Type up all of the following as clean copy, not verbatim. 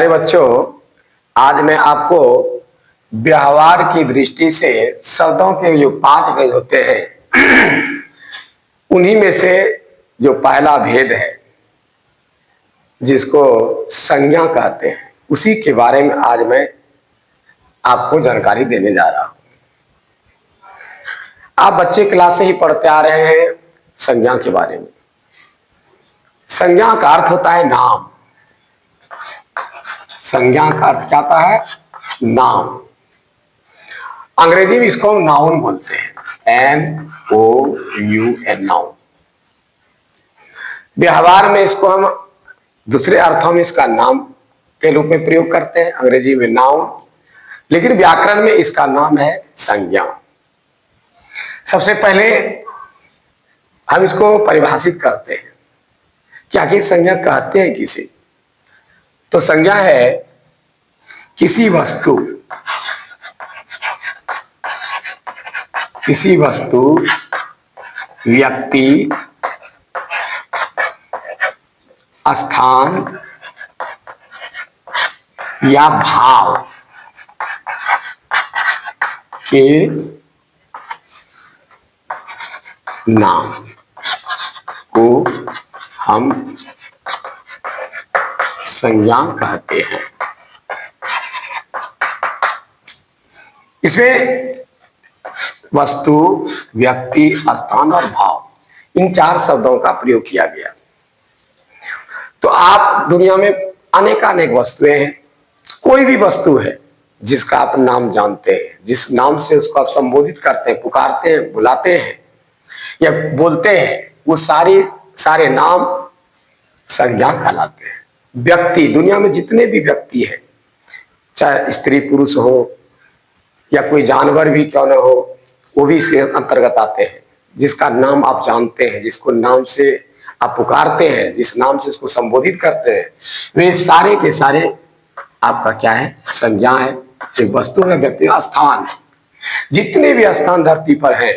प्यारे बच्चों, आज मैं आपको व्यवहार की दृष्टि से शब्दों के जो 5 भेद होते हैं उन्हीं में से जो पहला भेद है जिसको संज्ञा कहते हैं, उसी के बारे में आज मैं आपको जानकारी देने जा रहा हूं। आप बच्चे क्लास से ही पढ़ते आ रहे हैं संज्ञा के बारे में। संज्ञा का अर्थ होता है नाम। संज्ञा का अर्थ क्या होता है? नाम। अंग्रेजी में इसको हम नाउन बोलते हैं, NOUN, नाउन। व्यवहार में इसको हम दूसरे अर्थों में इसका नाम के रूप में प्रयोग करते हैं, अंग्रेजी में नाउन, लेकिन व्याकरण में इसका नाम है संज्ञा। सबसे पहले हम इसको परिभाषित करते हैं कि आखिर संज्ञा कहते हैं किसे। तो संज्ञा है किसी वस्तु, व्यक्ति, स्थान या भाव के नाम को हम संज्ञा कहते हैं। इसमें वस्तु, व्यक्ति, स्थान और भाव, इन 4 शब्दों का प्रयोग किया गया। तो आप दुनिया में अनेकानेक वस्तुएं हैं। कोई भी वस्तु है जिसका आप नाम जानते हैं, जिस नाम से उसको आप संबोधित करते हैं, पुकारते हैं, बुलाते हैं या बोलते हैं, वो सारे नाम संज्ञा कहलाते हैं। व्यक्ति, दुनिया में जितने भी व्यक्ति हैं, चाहे स्त्री पुरुष हो या कोई जानवर भी क्यों न हो, वो भी इसके अंतर्गत आते हैं। जिसका नाम आप जानते हैं, जिसको नाम से आप पुकारते हैं, जिस नाम से उसको संबोधित करते हैं, वे सारे के सारे आपका क्या है? संज्ञा है। एक वस्तु है, व्यक्ति, स्थान, जितने भी स्थान धरती पर है,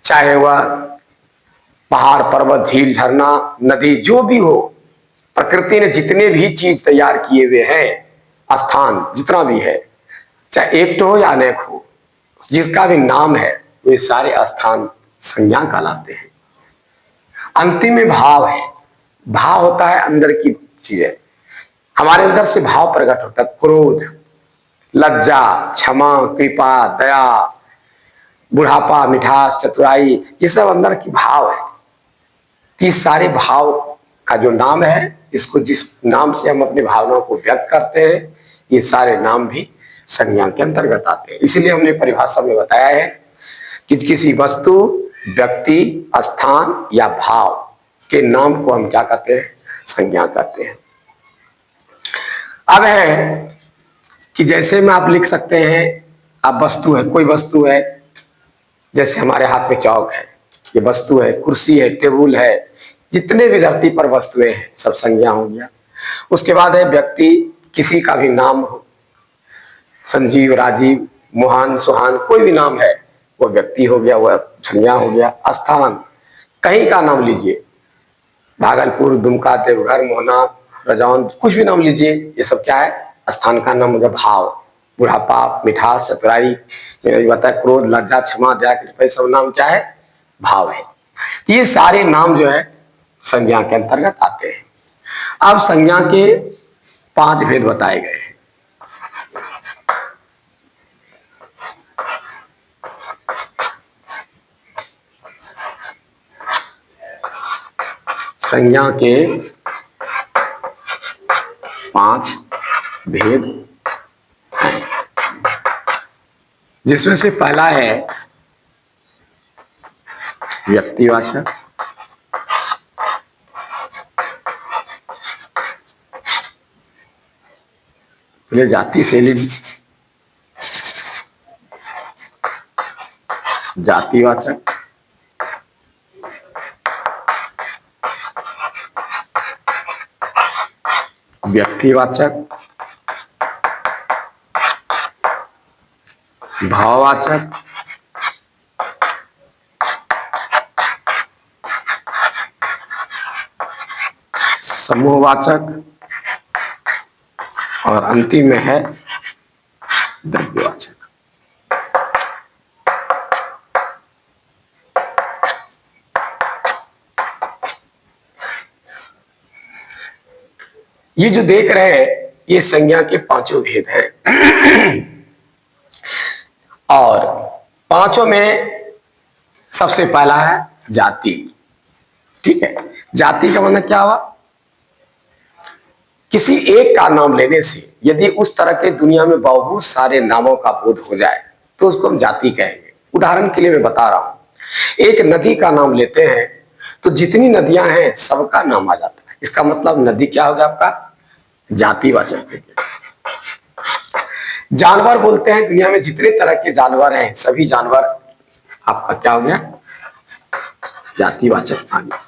चाहे वह पहाड़, पर्वत, झील, झरना, नदी, जो भी हो, प्रकृति ने जितने भी चीज तैयार किए हुए हैं, स्थान जितना भी है, चाहे एक तो हो या अनेक हो, जिसका भी नाम है, वे सारे स्थान संज्ञा कहलाते हैं। अंतिम में भाव है। भाव होता है अंदर की चीजें, हमारे अंदर से भाव प्रकट होता है। क्रोध, लज्जा, क्षमा, कृपा, दया, बुढ़ापा, मिठास, चतुराई, ये सब अंदर की भाव है। ये सारे भाव का जो नाम है, इसको जिस नाम से हम अपनी भावनाओं को व्यक्त करते हैं, ये सारे नाम भी संज्ञा के अंतर्गत आते हैं। इसीलिए हमने परिभाषा में बताया है कि किसी वस्तु, व्यक्ति, स्थान या भाव के नाम को हम क्या कहते हैं? संज्ञा कहते हैं। अब है कि जैसे में आप लिख सकते हैं, आप वस्तु है, कोई वस्तु है, जैसे हमारे हाथ में चौक है, ये वस्तु है, कुर्सी है, टेबल है, जितने भी धरती पर वस्तुएं हैं, सब संज्ञा हो गया। उसके बाद है व्यक्ति, किसी का भी नाम हो, संजीव, राजीव, मोहन, सुहान, कोई भी नाम है, वो व्यक्ति हो गया, वह संज्ञा हो गया। स्थान, कहीं का नाम लीजिए, भागलपुर, दुमका, देवघर, मोहना, रजौन, कुछ भी नाम लीजिए, ये सब क्या है? स्थान का नाम हो गया। भाव, बुढ़ापा, मिठास, चतुराई, बता, क्रोध, लज्जा, क्षमा, दया, कृपा, सब नाम क्या है? भाव है। ये सारे नाम जो है संज्ञा के अंतर्गत आते हैं। अब संज्ञा के 5 भेद बताए गए हैं। संज्ञा के 5 भेद हैं, जिसमें से पहला है व्यक्तिवाचक, पहले जाति से जातिवाचक, व्यक्तिवाचक, भाववाचक, समूहवाचक और अंतिम में है द्रव्यवाचक। ये जो देख रहे हैं ये संज्ञा के पांचों भेद हैं और पांचों में सबसे पहला है जाति। ठीक है, जाति का मतलब क्या हुआ? किसी एक का नाम लेने से यदि उस तरह के दुनिया में बहुत सारे नामों का बोध हो जाए तो उसको हम जाति कहेंगे। उदाहरण के लिए मैं बता रहा हूं, एक नदी का नाम लेते हैं तो जितनी नदियां हैं सबका नाम आ जाता है। इसका मतलब नदी क्या हो गया आपका? जातिवाचक है। जानवर बोलते हैं, दुनिया में जितने तरह के जानवर हैं सभी जानवर आपका क्या हो गया? जातिवाचक आ गया।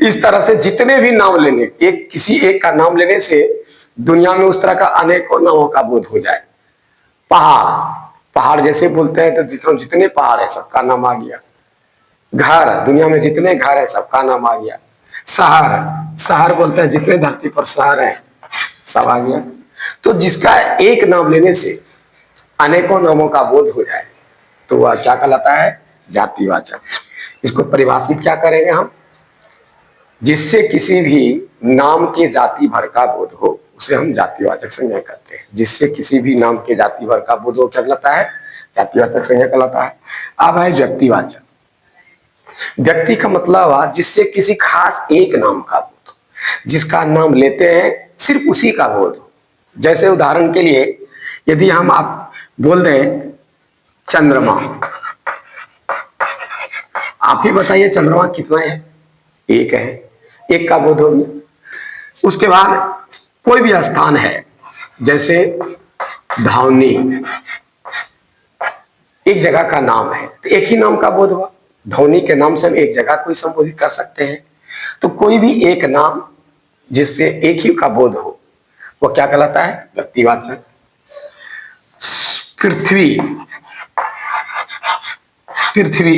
इस तरह से जितने भी नाम लेने, एक किसी एक का नाम लेने से दुनिया में उस तरह का अनेकों नामों का बोध हो जाए। पहाड़ जैसे बोलते हैं तो जितने पहाड़ है सबका नाम आ गया। घर, दुनिया में जितने घर है सबका नाम आ गया। शहर बोलते हैं जितने धरती पर शहर है सब आ गया। तो जिसका एक नाम लेने से अनेकों नामों का बोध हो जाए तो वह क्या कहलाता है? जातिवाचक। इसको परिभाषित क्या करेंगे हम? जिससे किसी भी नाम के जाति भर का बोध हो उसे हम जातिवाचक संज्ञा करते हैं। जिससे किसी भी नाम के जाति भर का बोध हो क्या कहलाता है? जातिवाचक संज्ञा कहलाता है। अब है व्यक्तिवाचक। व्यक्ति का मतलब हुआ जिससे किसी खास एक नाम का बोध हो, जिसका नाम लेते हैं सिर्फ उसी का बोध हो। जैसे उदाहरण के लिए यदि हम आप बोल दें चंद्रमा, आप ही बताइए चंद्रमा कितना है? एक है, एक का बोध हो गया। उसके बाद कोई भी स्थान है जैसे धावनी, एक जगह का नाम है तो एक ही नाम का बोध हुआ। धौनी के नाम से हम एक जगह को ही संबोधित कर सकते हैं। तो कोई भी एक नाम जिससे एक ही का बोध हो वो क्या कहलाता है? व्यक्तिवाचक। पृथ्वी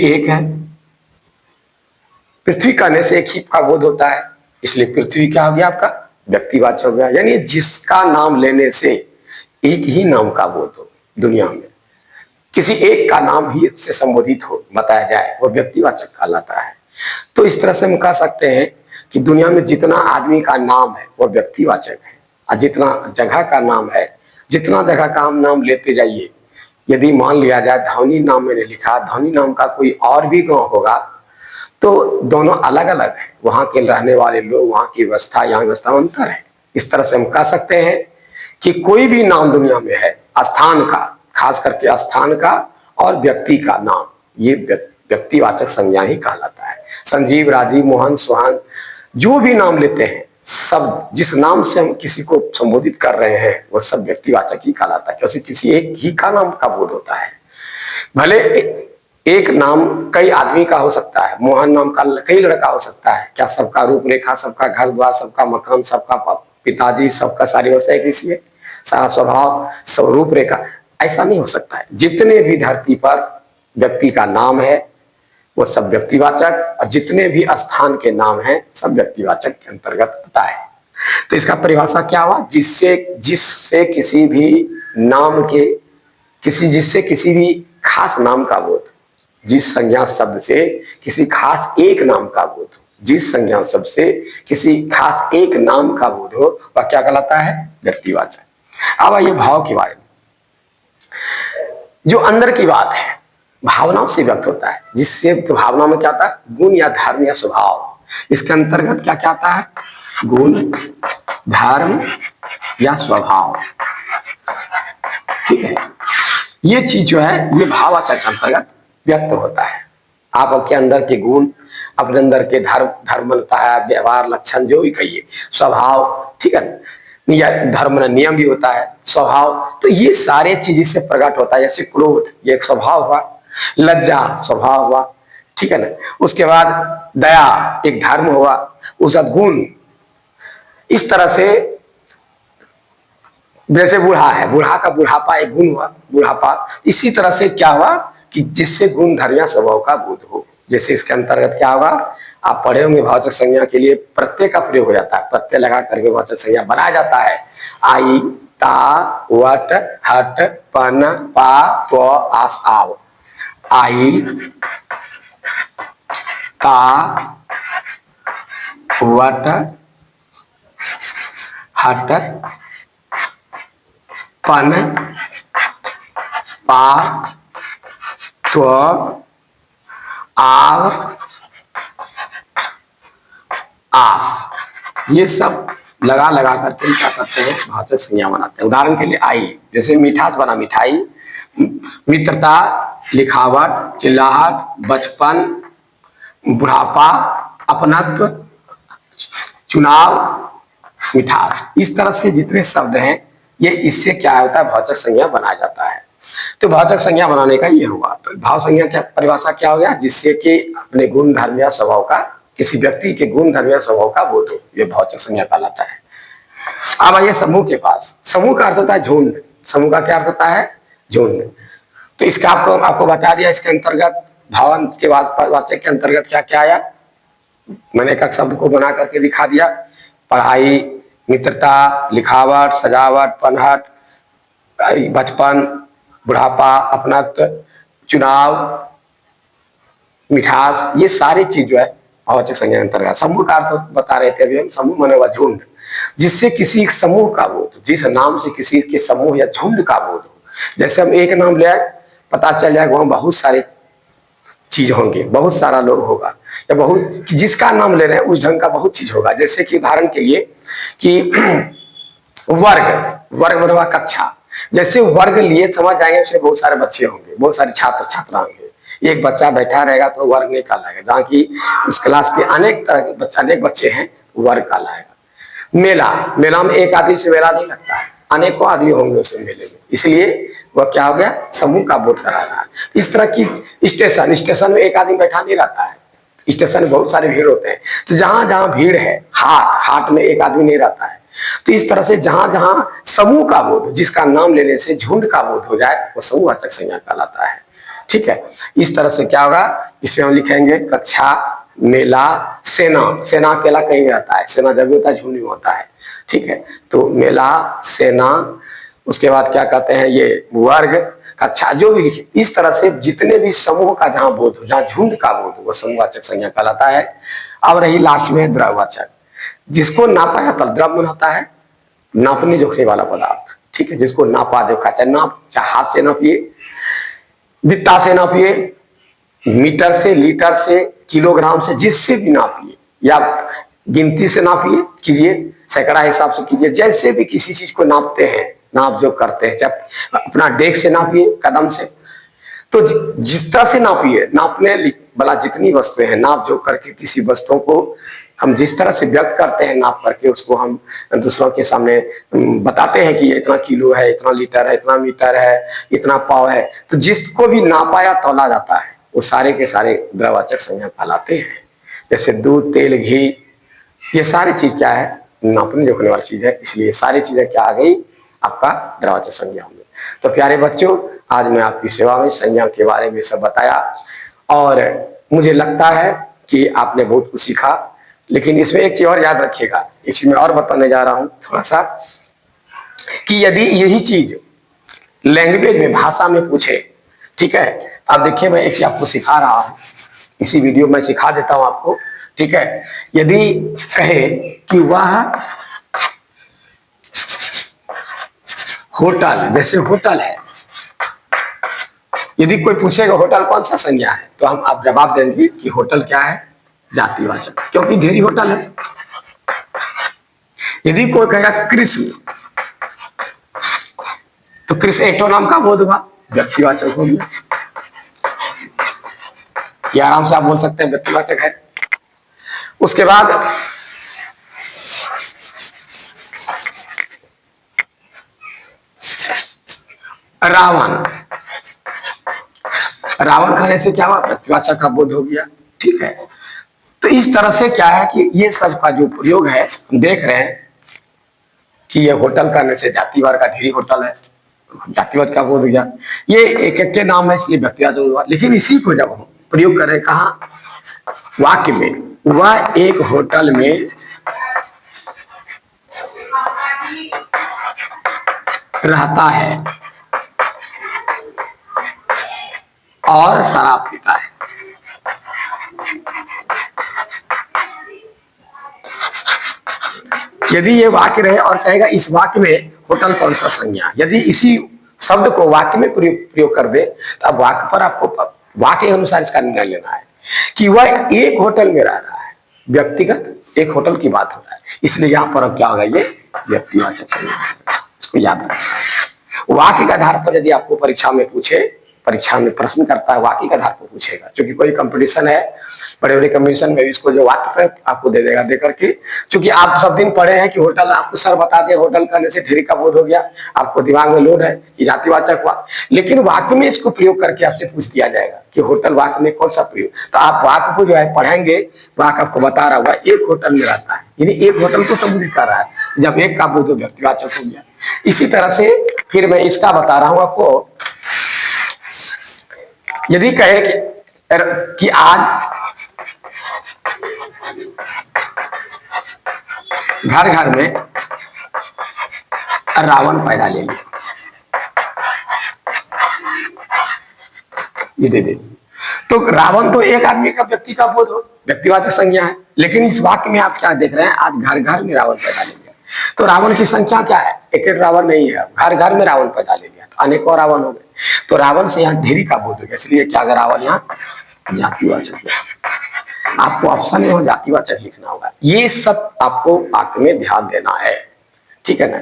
एक है, पृथ्वी कहने से एक ही का बोध होता है, इसलिए पृथ्वी क्या हो गया आपका? व्यक्तिवाचक हो गया। यानी जिसका नाम लेने से एक ही नाम का बोध हो, दुनिया में किसी एक का नाम ही से संबोधित हो बताया जाए वो व्यक्तिवाचक कहलाता है। तो इस तरह से हम कह सकते हैं कि दुनिया में जितना आदमी का नाम है वो व्यक्तिवाचक है और जितना जगह का नाम है, जितना जगह का हम नाम लेते जाइए, यदि मान लिया जाए धौनी नाम मैंने लिखा, धौनी नाम का कोई और भी गांव होगा तो दोनों अलग अलग है। वहां के रहने वाले लोग, वहां की व्यवस्था, यहाँ व्यवस्था में अंतर है। इस तरह से हम कह सकते हैं कि कोई भी नाम दुनिया में है, स्थान का, खास करके स्थान का और व्यक्ति का नाम, ये व्यक्तिवाचक संज्ञा ही कहलाता है। संजीव, राजीव, मोहन, सुहान, जो भी नाम लेते हैं सब, जिस नाम से हम किसी को संबोधित कर रहे हैं वो सब व्यक्तिवाचक ही कहलाता है, क्योंकि किसी एक ही का नाम का बोध होता है। भले एक नाम कई आदमी का हो सकता है, मोहन नाम का कई लड़का हो सकता है, क्या सबका रूपरेखा, सबका घर द्वार, सबका मकान, सबका पिताजी, सबका सारी व्यवस्था एक ही है, सारा स्वभाव, सब रूपरेखा, ऐसा नहीं हो सकता है। जितने भी धरती पर व्यक्ति का नाम है वो सब व्यक्तिवाचक, और जितने भी स्थान के नाम हैं सब व्यक्तिवाचक के अंतर्गत आता है। तो इसका परिभाषा क्या हुआ? जिससे किसी भी नाम के जिससे किसी भी खास नाम का बोध, जिस संज्ञा शब्द से किसी खास एक नाम का बोध हो, जिस संज्ञा शब्द से किसी खास एक नाम का बोध हो वह क्या कहलाता है? व्यक्तिवाचक। अब आइए भाव के बारे में। जो अंदर की बात है भावनाओं से व्यक्त होता है, जिससे तो भावना में क्या आता है? गुण या धर्म या स्वभाव। इसके अंतर्गत क्या क्या आता है? गुण, धर्म या स्वभाव। ठीक है, ये चीज जो है ये भावाचक के अंतर्गत व्यक्त होता है। आप आपके अंदर के गुण, अपने अंदर के धर्म बनता है, व्यवहार, लक्षण, जो भी कहिए, स्वभाव, ठीक है, या धर्म नियम भी होता है, स्वभाव, तो ये सारे चीज इससे प्रकट होता है। जैसे क्रोध, ये एक स्वभाव हुआ, लज्जा स्वभाव हुआ, ठीक है ना। उसके बाद दया एक धर्म हुआ, उसका गुण। इस तरह से जैसे बूढ़ा है, बूढ़ा का बुढ़ापा एक गुण हुआ, बुढ़ापा। इसी तरह से क्या हुआ कि जिससे गुण, धर्म या स्वभाव का बोध हो। जैसे इसके अंतर्गत क्या होगा, आप पढ़े होंगे भाववाचक संज्ञा के लिए प्रत्यय का प्रयोग हो जाता है, प्रत्यय लगा करके भाववाचक संज्ञा बनाया जाता है। आई ता वट हट पन पा त्व आस आव। आई ता वट हट पन पा त्व आव आस। ये सब लगा लगा करके क्या करते हैं, भावचक संज्ञा बनाते हैं। उदाहरण के लिए आई, जैसे मिठास बना मिठाई, मित्रता, लिखावट, चिल्लाहट, बचपन, बुढ़ापा, अपनत्व, चुनाव, मिठास। इस तरह से जितने शब्द हैं ये इससे क्या होता है, भावचक संज्ञा बनाया जाता है। तो भावचक संज्ञा बनाने का ये हुआ। तो भाव संज्ञा क्या परिभाषा क्या हो गया, जिससे कि अपने गुण धर्म या स्वभाव का, किसी व्यक्ति के गुण धर्म या स्वभाव का बोध हो, ये भावचक संज्ञा कहलाता है। अब आइए समूह के पास। समूह का अर्थ होता है झुंड। समूह का क्या अर्थ होता है, झुंड। तो इसका आपको बता दिया, इसके अंतर्गत भावन के वाचक के अंतर्गत क्या क्या आया, मैंने एक शब्द को बना करके दिखा दिया। पढ़ाई, मित्रता, लिखावट, सजावट, पनहट, बचपन, बुढ़ापा, अपनत्व, चुनाव, मिठास, ये सारी चीज जो है भावचक संज्ञा अंतर्गत। समूह का अर्थ बता रहे थे अभी हम, समूह माने हुआ झुंड, जिससे किसी समूह का बोध, जिस नाम से किसी के समूह या झुंड का बोध हो। जैसे हम एक नाम ले आए, पता चल जाए वहां बहुत सारे चीज होंगे, बहुत सारा लोग होगा, या बहुत जिसका नाम ले रहे हैं उस ढंग का बहुत चीज होगा। जैसे कि उदाहरण के लिए कि वर्ग, वर्ग बना हुआ कक्षा, जैसे वर्ग लिए समझ जाएंगे उसमें बहुत सारे बच्चे होंगे, बहुत सारे छात्र छात्रा होंगे। एक बच्चा बैठा रहेगा तो वर्ग नहीं कहलाएगा, जहाँ की उस क्लास के अनेक तरह के बच्चे, अनेक बच्चे हैं, वर्ग कहलाएगा। मेला, मेला में एक आदमी से मेला नहीं लगता है, अनेकों आदमी होंगे उस मेले में, इसलिए वह क्या हो गया, समूह का बोध करा रहा है। इस तरह की स्टेशन, स्टेशन में एक आदमी बैठा नहीं रहता है, स्टेशन में बहुत सारे भीड़ होते हैं। तो जहां जहां भीड़ है, हाट, हाट में एक आदमी नहीं रहता है। तो इस तरह से जहां जहां समूह का बोध, जिसका नाम लेने से झुंड का बोध हो जाए, वो समूहवाचक संज्ञा कहलाता है। ठीक है, इस तरह से क्या होगा, इसमें हम लिखेंगे कक्षा, मेला, सेना। सेना अकेला कहीं नहीं रहता है, सेना जब होता है झुंड में होता है। ठीक है, तो मेला, सेना, उसके बाद क्या कहते हैं ये वर्ग, कक्षा, जो भी, इस तरह से जितने भी समूह का जहां बोध हो, जहां झुंड का बोध हो, वो समूहवाचक संज्ञा कहलाता है। अब रही लास्ट में द्रव्यवाचक, जिसको नापा जाता, द्रव्य होता है नापने जोखने वाला पदार्थ। ठीक है, जिसको नापा जोखा, चाहे नाप, चाहे हाथ से नापिए, बित्ता से नापिए, मीटर से, लीटर से, किलोग्राम से, जिससे भी नापिए, या गिनती से नापिए, कीजिए, सैकड़ा हिसाब से कीजिए, जैसे भी किसी चीज को नापते हैं, नाप जो करते हैं, जब अपना डेग से नापिए, कदम से, तो जिस तरह से नापिए, नापने वाला जितनी वस्तुएं हैं, नाप जो करके किसी वस्तुओं को हम जिस तरह से व्यक्त करते हैं, नाप करके उसको हम दूसरों के सामने बताते हैं कि इतना किलो है, इतना लीटर है, इतना मीटर है, इतना पाव है, तो जिसको भी नापा या तौला जाता है वो सारे के सारे द्रव्यवाचक संज्ञा कहलाते हैं। जैसे दूध, तेल, घी, ये सारी चीज क्या है, नापने जोखने वाली चीज है, इसलिए सारी चीजें क्या आ गई, आपका द्रव्यवाचक संज्ञा होंगे। तो प्यारे बच्चों, आज मैं आपकी सेवा में संज्ञा के बारे में सब बताया, और मुझे लगता है कि आपने बहुत कुछ सीखा। लेकिन इसमें एक चीज और याद रखिएगा, एक चीज मैं और बताने जा रहा हूं थोड़ा सा, कि यदि यही चीज लैंग्वेज में, भाषा में पूछे, ठीक है, अब देखिए मैं एक चीज आपको सिखा रहा हूं, इसी वीडियो में सिखा देता हूं आपको। ठीक है, यदि कहे कि वह होटल, जैसे होटल है, यदि कोई पूछेगा होटल कौन सा संज्ञा है, तो हम आप जवाब देंगे कि होटल क्या है, जातिवाचक, क्योंकि ढेरी होटल है। यदि कोई कहेगा कृष्ण, तो कृष्ण एक तो नाम का बोध हुआ, व्यक्तिवाचक हो गया, ये आराम से आप बोल सकते हैं व्यक्तिवाचक है। उसके बाद रावण, रावण खाने से क्या हुआ, व्यक्तिवाचक का बोध हो गया। ठीक है, तो इस तरह से क्या है कि ये सब का जो प्रयोग है, हम देख रहे हैं कि ये होटल करने से जातिवाद का ढेरी होटल है, जातिवाद का बोध हो गया। ये एक एक के नाम है, इसलिए व्यक्तिवाद हुआ। लेकिन इसी को जब हम प्रयोग करें कहा, वाक्य में, वह एक होटल में रहता है और शराब पीता है। यदि ये वाक्य रहे और कहेगा इस वाक्य में होटल कौन सा संज्ञा, यदि इसी शब्द को वाक्य में प्रयोग कर दे तो अब वाक्य पर आपको वाक्य अनुसार इसका निर्णय लेना है कि वह एक होटल में रह रहा है, व्यक्तिगत एक होटल की बात हो रहा है, इसलिए यहां पर अब क्या होगा, ये व्यक्तिवाचक संज्ञा, इसको याद रखना। वाक्य के आधार पर यदि आपको परीक्षा में पूछे, परीक्षा में प्रश्न करता है वाक्य के आधार पर पूछेगा, क्योंकि कोई कंपटीशन है, बड़े बड़े कंपटीशन में इसको जो वाक्य है आपको दे देगा, दे करके, क्योंकि आप सब दिन पढ़े हैं कि होटल, आपको सर बता दिया होटल करने से ढेरी का बोध हो गया, आपको दिमाग में लोड है कि जातिवाचक हुआ, लेकिन वाक्य में इसको प्रयोग करके आपसे पूछ दिया जाएगा कि होटल वाक्य में कौन सा प्रयोग, तो आप वाक्य को जो है पढ़ेंगे, वाक्य आपको बता रहा हुआ एक होटल में रहता है, यानी एक होटल को संबोधित कर रहा है, जब एक का बोध व्यक्तिवाचक हो गया। इसी तरह से फिर मैं इसका बता रहा हूं आपको, यदि कहे कि आज घर घर में रावण पैदा ले लिया, ये दे तो रावण तो एक आदमी का व्यक्ति का बोध हो, व्यक्तिवाचक संज्ञा है, लेकिन इस वाक्य में आप क्या देख रहे हैं, आज घर घर में रावण पैदा ले लिया, तो रावण की संख्या क्या है, एक रावण नहीं है, घर घर में रावण पैदा ले लिया, तो अनेकों रावण हो गए, तो रावण से यहाँ ढेरी का बोध हो गया, इसलिए क्या अगर रावण यहाँ जातिवाचक, आपको ऑप्शन में जातिवाचक लिखना होगा। ये सब आपको वाक्य में ध्यान देना है, ठीक है ना,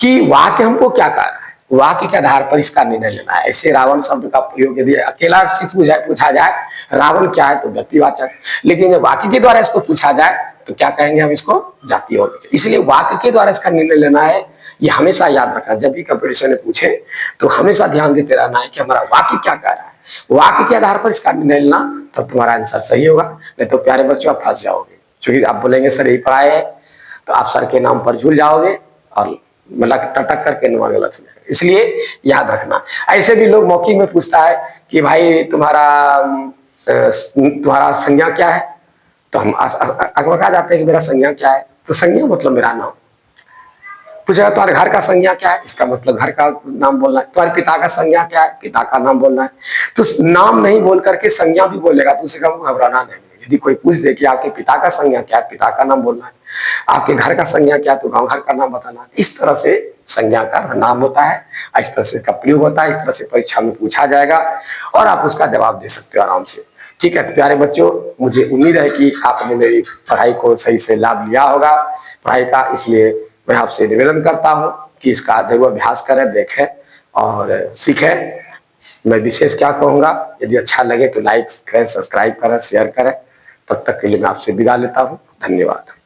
कि वाक्य हमको क्या कह रहा है, वाक्य के आधार पर इसका निर्णय लेना है। ऐसे रावण शब्द का प्रयोग यदि अकेला से पूछा जाए रावण क्या है तो व्यक्तिवाचक, लेकिन वाक्य के द्वारा इसको पूछा जाए तो क्या कहेंगे हम, इसको जातिवाचक। इसलिए वाक्य के द्वारा इसका निर्णय लेना है, ये हमेशा याद रखना, जब भी कंपटीशन में पूछे तो हमेशा ध्यान देते रहना है कि हमारा वाक्य क्या कह रहा है, वाक्य के आधार पर इसका निर्णय लेना, तब तुम्हारा आंसर सही होगा, नहीं तो प्यारे बच्चों आप फंस जाओगे, क्योंकि आप बोलेंगे सर यही पढ़ाए है, तो आप सर के नाम पर झूल जाओगे और मतलब टटक करके नंबर गलत हो जाएगा। इसलिए याद रखना। ऐसे भी लोग मौखिक में पूछता है कि भाई तुम्हारा संज्ञा क्या है, तो हम अकबका जाते हैं कि मेरा संज्ञा क्या है, तो संज्ञा मतलब मेरा नाम। पूछेगा तुम्हारे घर का संज्ञा क्या है, इसका मतलब घर का नाम बोलना है। तुम्हारे पिता का संज्ञा क्या है, पिता का नाम बोलना है। तो नाम नहीं बोल करके संज्ञा भी बोलेगा तो उसे घबराना नहीं। यदि कोई पूछ दे कि आपके पिता का संज्ञा क्या है, पिता का नाम बोलना है। आपके घर का संज्ञा क्या है, तो गांव घर का नाम बताना है। इस तरह से संज्ञा का नाम होता है, इस तरह से इसका प्रयोग होता है, इस तरह से परीक्षा में पूछा जाएगा और आप उसका जवाब दे सकते हो आराम से। ठीक है, तो प्यारे बच्चों, मुझे उम्मीद है कि आपने मेरी पढ़ाई को सही से लाभ लिया होगा पढ़ाई का। इसलिए मैं आपसे निवेदन करता हूं कि इसका जरूर अभ्यास करें, देखें और सीखें। मैं विशेष क्या कहूँगा, यदि अच्छा लगे तो लाइक करें, सब्सक्राइब करें, शेयर करें। तब तक के लिए मैं आपसे विदा लेता हूँ। धन्यवाद।